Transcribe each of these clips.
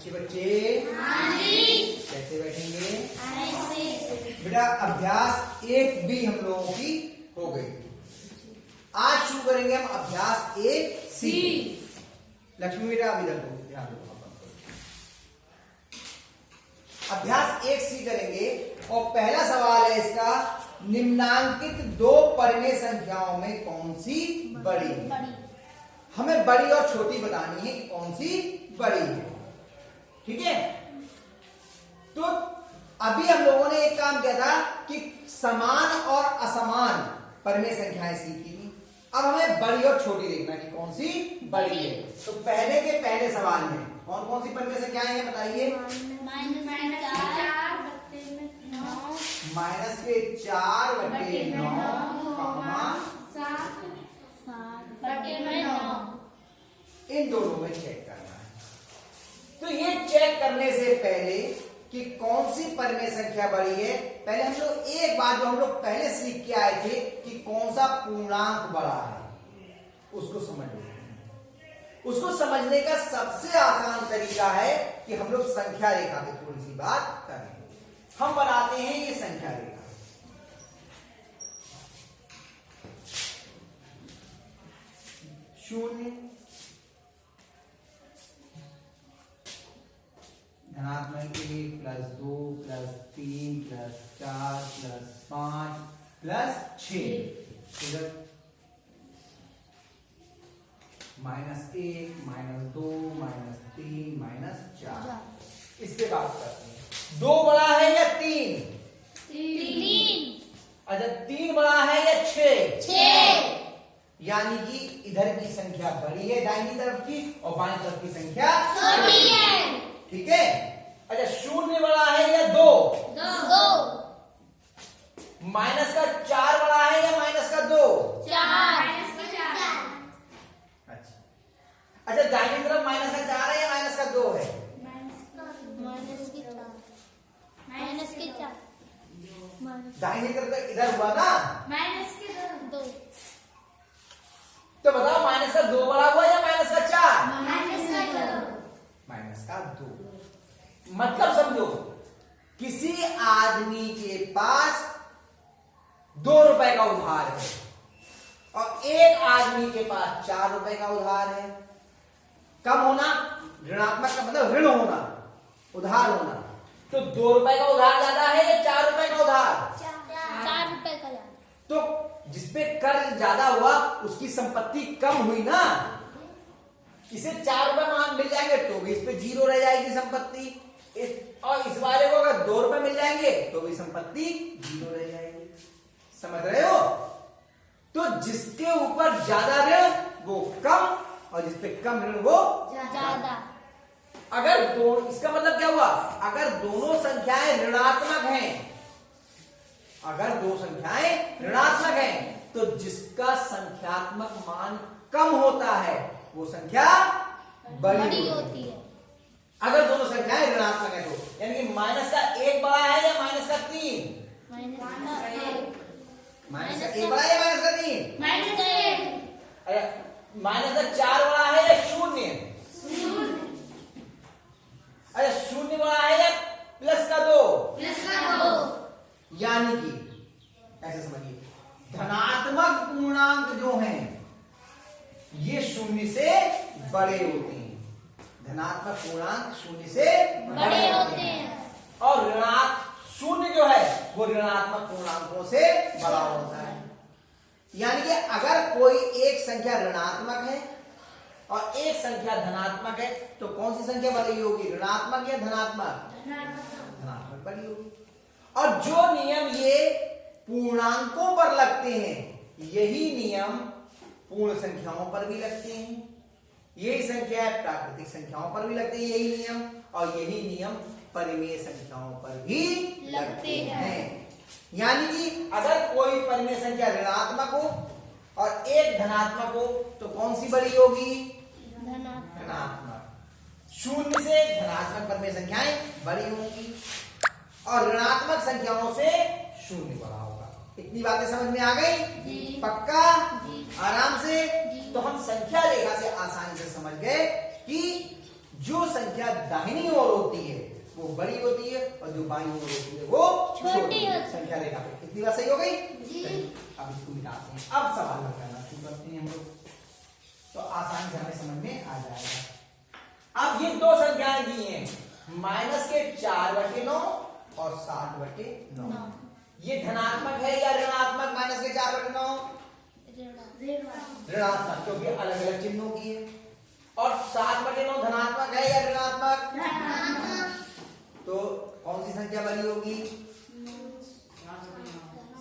अच्छे बच्चे कैसे बैठेंगे बेटा? अभ्यास 1B हम लोगों की हो गई। आज शुरू करेंगे हम अभ्यास 1C। लक्ष्मी बेटा अब इधर दो, ध्यान दो। अभ्यास 1C करेंगे और पहला सवाल है इसका, निम्नांकित दो परिमेय संख्याओं में कौन सी बड़ी है? हमें बड़ी और छोटी बतानी है कि कौन सी बड़ी है। ठीक है, तो अभी हम लोगों ने एक काम किया था कि समान और असमान परिमेय संख्याएं सीखी थी। अब हमें बड़ी और छोटी देखना कि कौन सी बड़ी है। तो पहले के पहले सवाल में कौन कौन सी परिमेय संख्याएं हैं बताइए? -4/9 इन दोनों में चेक करना है। तो ये चेक करने से पहले कि कौन सी परिमेय संख्या बड़ी है, पहले हम लोग एक बात जो हम लोग पहले सीख के आए थे कि कौन सा पूर्णांक बड़ा है, उसको समझ लें। उसको समझने का सबसे आसान तरीका है कि हम लोग संख्या रेखा पे थोड़ी सी बात करें। हम बनाते हैं ये संख्या रेखा। शून्य, धनात्मक 1 + 2 + 3 + 4 + 5 + 6, इधर -1 -2 -3 -4। इसके बाद करते हैं, 2 बड़ा है या 3? 3। अच्छा, 3 बड़ा है या 6? यानी कि इधर की संख्या बड़ी है दाहिनी तरफ की और बाईं तरफ की संख्या छोटी है। ठीक है। अच्छा, 0 बड़ा है या 2? 2। -4 बड़ा है या -2? 4। अच्छा, दाहिनी तरफ -4 है या -2 है? दाहिनी तरफ तो इधर हुआ ना, -2। तो बताओ -2 बड़ा हुआ या -4? -2। मतलब समझो, किसी आदमी के पास 2 रुपए का उधार है और एक आदमी के पास 4 रुपए का उधार है। कम होना, ऋणात्मक का मतलब ऋण होना, उधार होना। तो 2 रुपए का उधार ज्यादा है या 4 रुपए का उधार? 4 रुपए का। तो जिसपे कर्ज ज्यादा हुआ उसकी संपत्ति कम हुई ना। इसे 4 रुपए मिल जाएंगे तो भी इस पे 0 रह जाएगी संपत्ति, और इस वाले को अगर 2 रुपए मिल जाएंगे तो भी संपत्ति 0 रह जाएगी। समझ रहे हो? तो जिसके ऊपर ज्यादा ऋण वो कम और जिसपे कम ऋण वो ज्यादा। अगर दो, इसका मतलब क्या हुआ? अगर दोनों संख्याएं ऋणात्मक हैं, अगर दो संख्याएं ऋणात्मक हैं, तो जिसका संख्यात्मक मान कम होता है वो संख्या बड़ी होती है। अगर दोनों संख्याएं ऋणात्मक है तो, यानी कि -1 बड़ा है या -3? -1 बड़ा है या -3? -4 बड़ा है या 0? अरे 0 बड़ा है या +2? यानी कि ऐसे समझिए, धनात्मक पूर्णांक जो हैं ये 0 से बड़े होते हैं। धनात्मक पूर्णांक 0 से बड़े होते हैं और ऋणात्मक 0 जो है वो ऋणात्मक पूर्णांकों से बड़ा होता है। यानी कि अगर कोई एक संख्या ऋणात्मक है और एक संख्या धनात्मक है तो कौन सी संख्या बड़ी होगी? ऋणात्मक या धनात्मक? धनात्मक बड़ी होगी। और जो नियम ये पूर्णांकों पर लगते हैं यही नियम पूर्ण संख्याओं पर भी लगते हैं। यही संख्या प्राकृतिक संख्याओं पर भी लगते हैं यही नियम, और यही नियम परिमेय संख्याओं पर भी लगते हैं। यानी कि अगर कोई परिमेय संख्या ऋणात्मक हो और एक धनात्मक हो तो कौन सी बड़ी होगी? धनात्मक। 0 से धनात्मक परिमेय संख्याएं बड़ी होंगी और ऋणात्मक संख्याओं से 0 बड़ा होगा। इतनी बातें समझ में आ गई? पक्का? आराम से? तो हम संख्या रेखा से आसानी से समझ गए कि जो संख्या संख्या दाहिनी ओर होती है वो बड़ी होती है और जो बाईं ओर होती है वो छोटी छोटी है। होती है। संख्या रेखा पे कितनी बात सही हो गई? जी। चलिए, अब इसको मिटाते हैं। अब सवाल हल करना शुरू करते हैं हम लोग, तो आसानी से हमें समझ में आ जाएगा। अब ये दो संख्याएं दी हैं, -4/9 और 7/9। ये धनात्मक है या ऋणात्मक? -4/9 ऋणात्मक, क्योंकि अलग अलग चिन्हों की है। और 7/9 धनात्मक है या ऋणात्मक? तो कौन सी संख्या बड़ी होगी?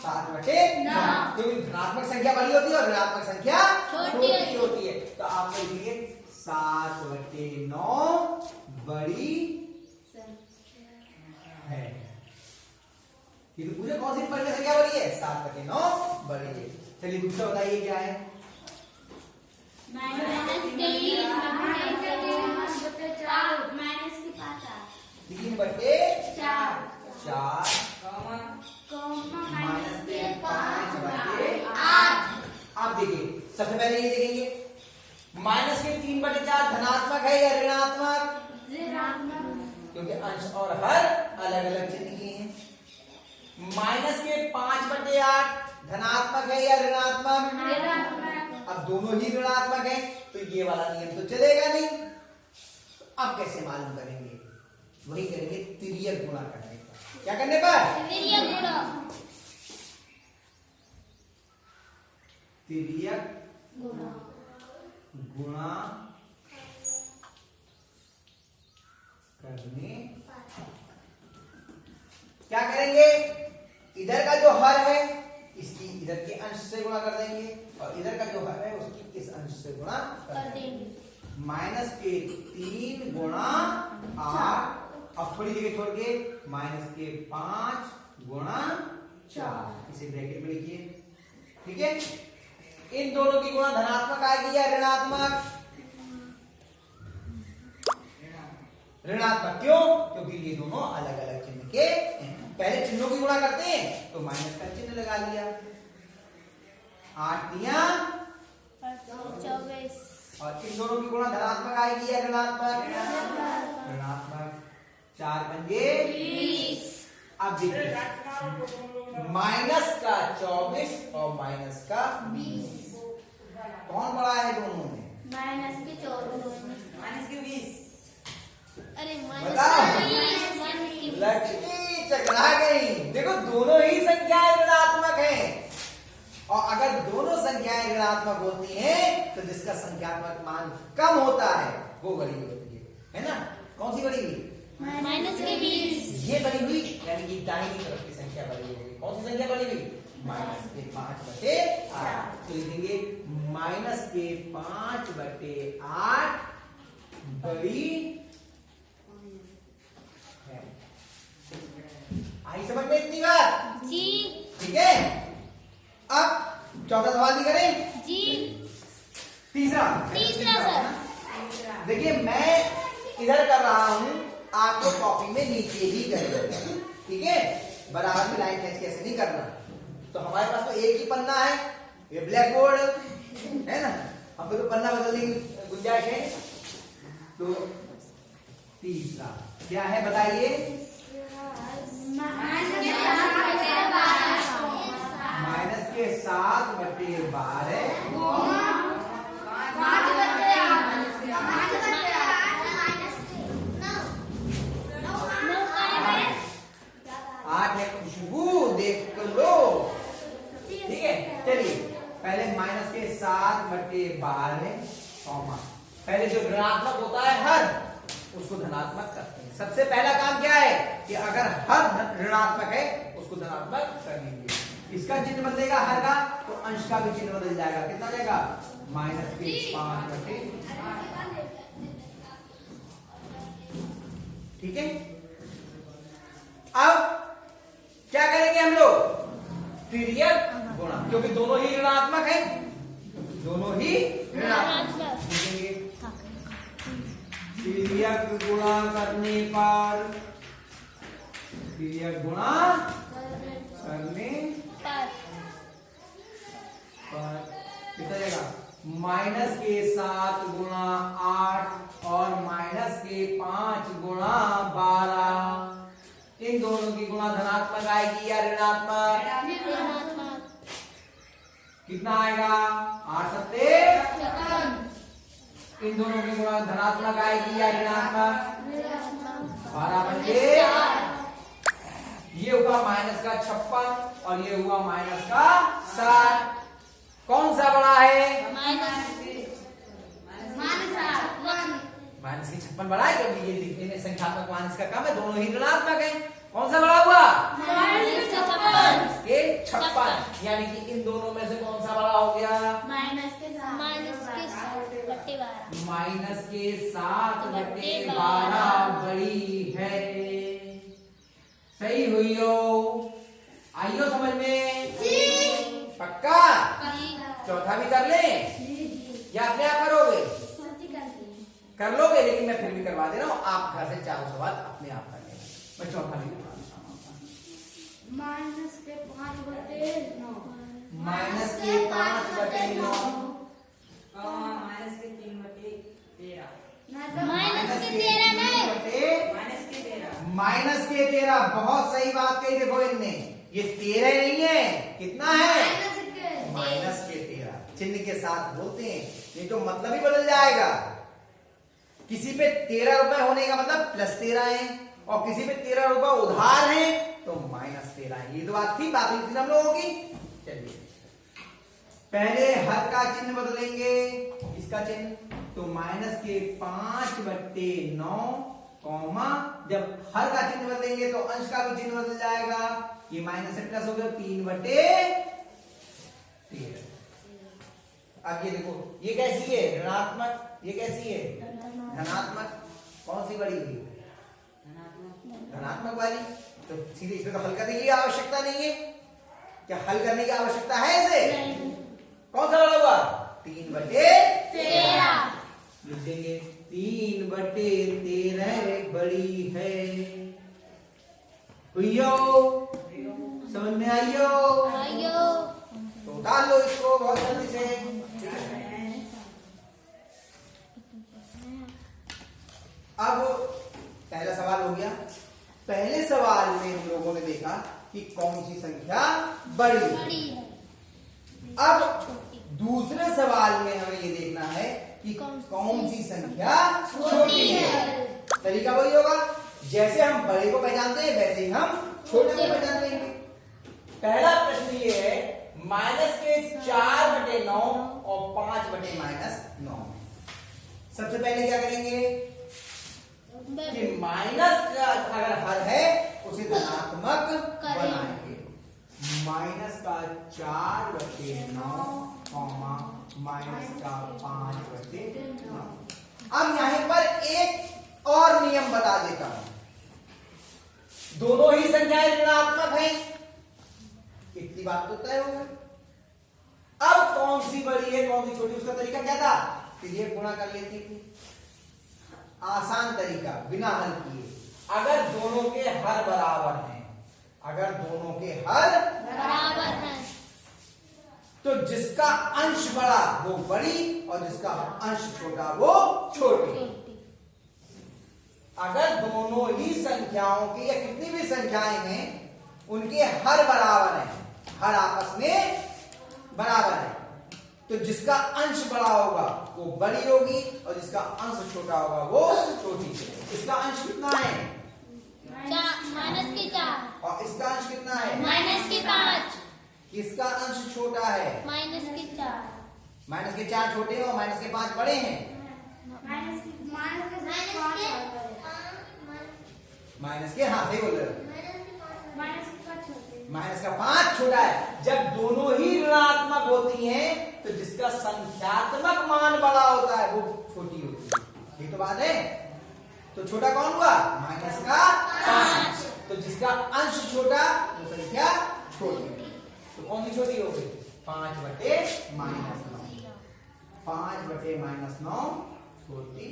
7/9, क्योंकि धनात्मक संख्या बड़ी होती है और ऋणात्मक संख्या छोटी होती है। तो आप लिखिए 7/9 बड़ी है। ये तो पूछे कौन सी बड़ी संख्या बड़ी है? 7/9 बड़ी है। चलिए दूसरा बताइए क्या है? -3/4 -5/8। आप देखिए, सबसे पहले ये देखेंगे -3/4 धनात्मक है या ऋणात्मक? क्योंकि अंश और हर अलग अलग चिन्ह के हैं। -5/8 धनात्मक है या ऋणात्मक? अब दोनों ही ऋणात्मक है तो ये वाला नियम तो चलेगा नहीं। तो अब कैसे मालूम करेंगे? वही करेंगे तिर्यक गुणा करने पर। क्या करने पर? तिर्यक गुणा करने। क्या करेंगे? इधर का जो हर है इसकी इधर के अंश से गुणा कर देंगे और इधर का जो हर है उसकी इस अंश से गुणा कर देंगे। -3 गुणा 8, अब थोड़ी जगह छोड़ के -5 गुणा 4, इसे ब्रैकेट में लिखिए। ठीक है, इन दोनों की गुणा धनात्मक आएगी या ऋणात्मक? ऋणात्मक। क्यों? क्योंकि ये दोनों अलग अलग चिन्ह के हैं। पहले चिन्हों की गुणा करते हैं तो माइनस का चिन्ह लगा लिया। 8 दिया 24 और इन दोनों की गुणा धनात्मक आएगी या ऋणात्मक? ऋणात्मक। 4 पंजे 20। अब देखिए माइनस का 24 और माइनस का 20 कौन बड़ा है दोनों में? -24 -20। अरे बताओ। -20 लक्ष्मी चकरा गई। देखो दोनों ही संख्याएं ऋणात्मक हैं और अगर दोनों संख्याएं ऋणात्मक होती हैं तो जिसका संख्यात्मक मान कम होता है वो बड़ी होती है ना? कौन सी बड़ी हुई? -20 ये बड़ी हुई, यानी कि दाहिनी तरफ की संख्या बड़ी होगी। कौन सी संख्या बड़ी हुई? -5/8। तो लिखेंगे -5/8 बड़ी है। आई समझ में इतनी बात? जी ठीक है, अब चौथा सवाल भी करें। जी। तीसरा सर देखिए, मैं इधर कर रहा हूं, आपको कॉपी में नीचे ही करेंगे। ठीक है, बराबर में लाइन खींच के ऐसे नहीं करना। तो हमारे पास तो एक ही पन्ना है, ये ब्लैक बोर्ड है ना, हम तो पन्ना बदलने की गुंजाइश है। तो तीसरा क्या है बताइए? -7/12 8 है। खुशबू देख लो। ठीक है, चलिए पहले -7/12 कॉमा, पहले जो ऋणात्मक होता है हर उसको धनात्मक करते हैं। सबसे पहला काम क्या है कि अगर हर ऋणात्मक है उसको धनात्मक कर लेंगे। इसका चिन्ह बदलेगा हर का, तो अंश का भी चिन्ह बदल जाएगा। कितना जाएगा? -5/8। ठीक है, अब क्या करेंगे हम लोग? तिर्यक गुणा, क्योंकि दोनों ही ऋणात्मक है, दोनों ही ऋणात्मक। लिखेंगे तिर्यक गुणा करने पर, तिर्यक गुणा करने पर कितना जाएगा? -7 गुणा 8 और माइनस के 5 गुणा 12। इन दोनों की गुणा धनात्मक आएगी या ऋणात्मक? ऋणात्मक। कितना आएगा? 8 सत्ते। इन दोनों की गुणा धनात्मक आएगी या ऋणात्मक? 12 बचे। ये हुआ माइनस का 56 और ये हुआ माइनस का 60। कौन सा बड़ा है? माइनस की 56 बड़ा है, क्योंकि ये दिखने में संख्यात्मक माइनस का कम है, दोनों ही ऋणात्मक है। कौन सा बड़ा हुआ? के 56। यानी कि इन दोनों में से कौन सा बड़ा हो गया? माइनस के 7/12। माइनस के 7/12 बड़ी है। सही हुई हो? आइयो समझ में? पक्का? चौथा भी कर ले या अपने आप करोगे? कर लोगे, लेकिन मैं फिर भी करवा दे रहा हूँ। आप घर से चारों सवाल अपने आप कर लेना। मैं चौथा भी करवा देता हूँ। माइनस के 5/9। माइनस के 5/9। माइनस के 3/13। माइनस के 13 नहीं, माइनस के 13। माइनस के 13। बहुत सही बात कही। देखो इनने, ये 13 नहीं है, कितना है? माइनस के 13। चिन्ह के साथ बोलते हैं, नहीं तो मतलब ही बदल जाएगा। किसी पे 13 रुपए होने का मतलब +13 है, और किसी पे 13 रुपए उधार है तो -13 है। ये तो बात थी, बात हुई थी हम लोगों की। चलिए पहले हर का चिन्ह बदलेंगे, इसका चिन्ह। तो माइनस के 5/9 कॉमा, जब हर का चिन्ह बदलेंगे तो अंश का भी चिन्ह बदल जाएगा। ये माइनस से प्लस हो गया 3/13। अब ये देखो, ये कैसी है? ऋणात्मक। ये कैसी है? धनात्मक। कौन सी बड़ी हुई? धनात्मक वाली। तो सीधे इसमें तो हल करने की आवश्यकता नहीं है। क्या हल करने की आवश्यकता है इसे? कौन सा बड़ा हुआ? 3/13 लिख देंगे। 3/13 बड़ी है। हुईयो? समझ में आइयो? तो डाल लो इसको बहुत जल्दी से। अब पहला सवाल हो गया। पहले सवाल में हम लोगों ने देखा कि कौन सी संख्या बड़ी है। अब दूसरे सवाल में हमें ये देखना है कि कौन सी संख्या छोटी है। तरीका वही होगा, जैसे हम बड़े को पहचानते हैं वैसे ही हम छोटे को पहचान लेंगे। पहला प्रश्न ये है, माइनस के 4/9 और 5/-9। सबसे पहले क्या करेंगे कि माइनस का अगर हर है उसे धनात्मक बनाएंगे। माइनस का 4/9 माइनस का 5/9। अब यहीं पर एक और नियम बता देता हूं। दोनों ही संख्याएं ऋणात्मक हैं, इतनी बात तो तय हो गई। अब कौन सी बड़ी है कौन सी छोटी, उसका तरीका क्या था? फिर ये गुणा कर लेती थी। आसान तरीका, बिना हल किए। अगर दोनों के हर बराबर हैं, अगर दोनों के हर बराबर है, तो जिसका अंश बड़ा वो बड़ी और जिसका अंश छोटा वो छोटी। अगर दोनों ही संख्याओं की या कितनी भी संख्याएं हैं उनके हर बराबर हैं, हर आपस में बराबर है, तो जिसका अंश बड़ा होगा वो बड़ी होगी और जिसका अंश छोटा होगा वो छोटी। इसका अंश कितना है? माइनस के 4 और इसका अंश कितना है? माइनस के 5। किसका अंश छोटा है? माइनस के 4 माइनस के 4 छोटे हैं और माइनस के 5 बड़े हैं। माइनस के माइनस के हाँ सही बोल रहे हो। छोटे। माइनस का 5 छोटा है। जब दोनों ही ऋणात्मक होती हैं तो जिसका संख्यात्मक मान बड़ा होता है वो छोटी होती है। ये तो बात है। तो छोटा कौन हुआ? माइनस का 5। तो जिसका अंश छोटा वो संख्या छोटी। तो कौन सी छोटी हो गई? 5/-9। 5/-9 छोटी।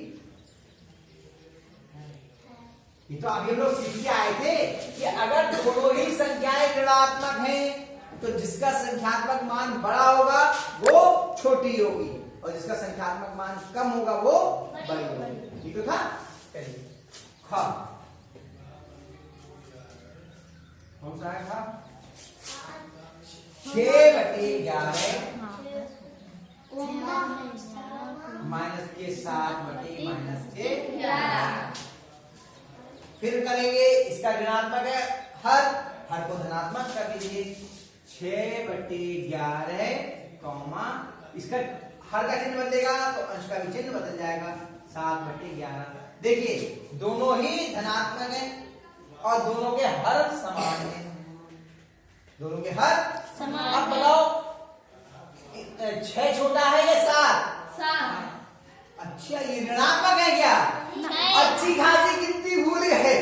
ये तो अभी हम लोग सीख के आए थे कि अगर दोनों ही संख्याएं ऋणात्मक हैं तो जिसका संख्यात्मक मान बड़ा होगा वो छोटी होगी और जिसका संख्यात्मक मान कम होगा वो बड़ी होगी। ठीक तो था। चलिए खा कौन सा है? था 6/11 माइनस के 7/-11। फिर करेंगे इसका ऋणात्मक है हर को धनात्मक कर दीजिए। 6/11 कौमा इसका हर का चिन्ह बदलेगा तो अंश का भी चिन्ह बदल जाएगा। 7/11 देखिए दोनों ही धनात्मक है और दोनों के हर समान है। दोनों के हर समान अब है। बताओ 6 छोटा है या 7? 7। अच्छा ये ऋणात्मक है क्या? नहीं। अच्छी खासी गिनती भूल गए।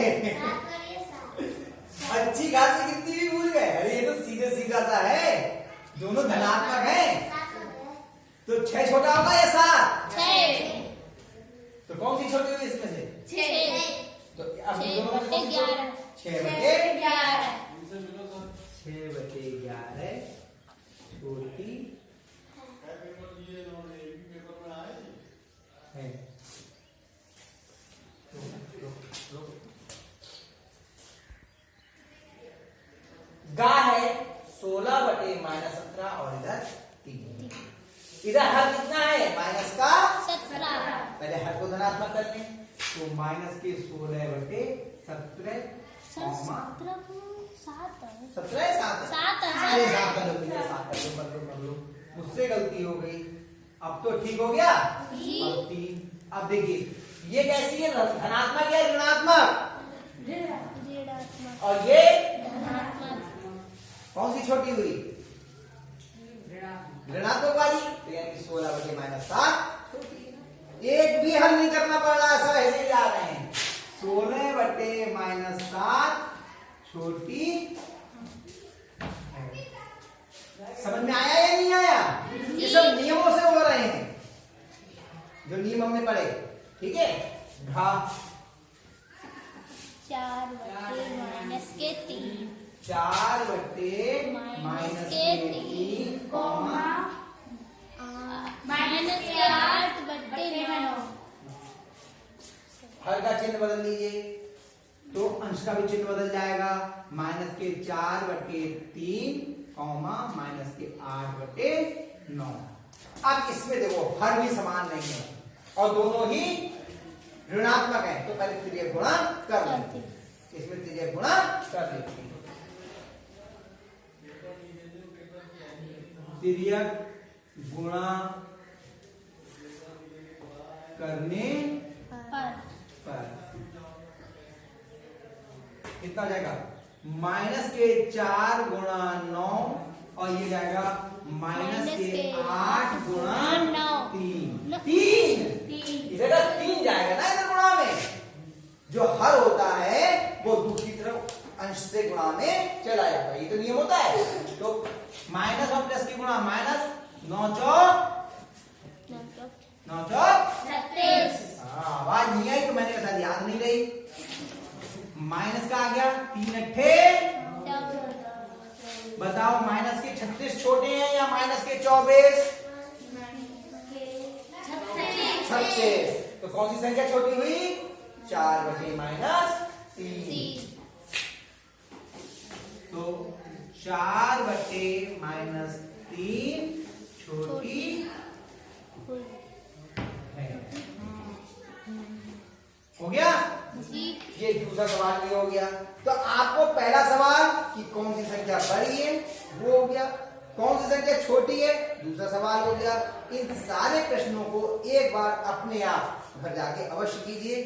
अच्छी खासी गिनती भी भूल गए। अरे ये तो सीधे सीधा सा है, दोनों धनात्मक है। तो 6 छोटा होगा या 7? 6। तो कौन सी छोटी हुई इसमें से? 6। तो अब दोनों में कौन सी छोटी? 6/11 6/11 छोटी है। गा है 16/-17 और इधर 3। इधर हर कितना है? माइनस का 17। पहले हर को धनात्मक कर लें तो माइनस के 16/17 कॉमा 17 7 कर लो। मुझसे गलती हो गई। अब तो ठीक हो गया। जी। अब 3। अब देखिए ये कैसी है? धनात्मक या ऋणात्मक? ऋणात्मक। और ये धनात्मक। कौन सी छोटी हुई? ऋणात्मक। ऋणात्मक वाली। तो यानी कि 16/-7 छोटी है। एक भी हल नहीं करना पड़ रहा, सब ऐसे ही जा रहे हैं। 16/-7 छोटी है। समझ में आया या नहीं आया? ये सब नियमों से हो रहे हैं जो नियम हमने पढ़े। ठीक है। घा 4/-3 4/-3 कॉमा -8/9। हर का चिन्ह बदल दीजिए तो अंश का भी चिन्ह बदल जाएगा। -4/3 कॉमा -8/9। अब इसमें देखो हर भी समान नहीं है और दोनों ही ऋणात्मक है तो पहले तिर्यक गुणा कर लेते हैं। इसमें तिर्यक गुणा कर लेते हैं। तिर्यक गुणा करने पर कितना जाएगा? -4/9 और ये जाएगा -8/3। इधर 3 जाएगा ना इधर गुणा में। जो हर होता है वो दूसरी तरफ अंश से गुणा में चला जाता है। ये तो नियम होता है। तो माइनस और प्लस की गुणा माइनस 9×4 आवाज नहीं आई तो मैंने कहा याद नहीं रही। माइनस का आ गया 3×8 बताओ माइनस के 36 छोटे हैं या माइनस के 24? 36। तो कौन सी संख्या छोटी हुई? 4/-3। तो 4/-3 छोटी है। हो गया? ये दूसरा सवाल भी हो गया। तो आपको पहला सवाल कि कौन सी संख्या बड़ी है वो हो गया, कौन सी संख्या छोटी है दूसरा सवाल हो गया। इन सारे प्रश्नों को एक बार अपने आप घर जाके अवश्य कीजिए।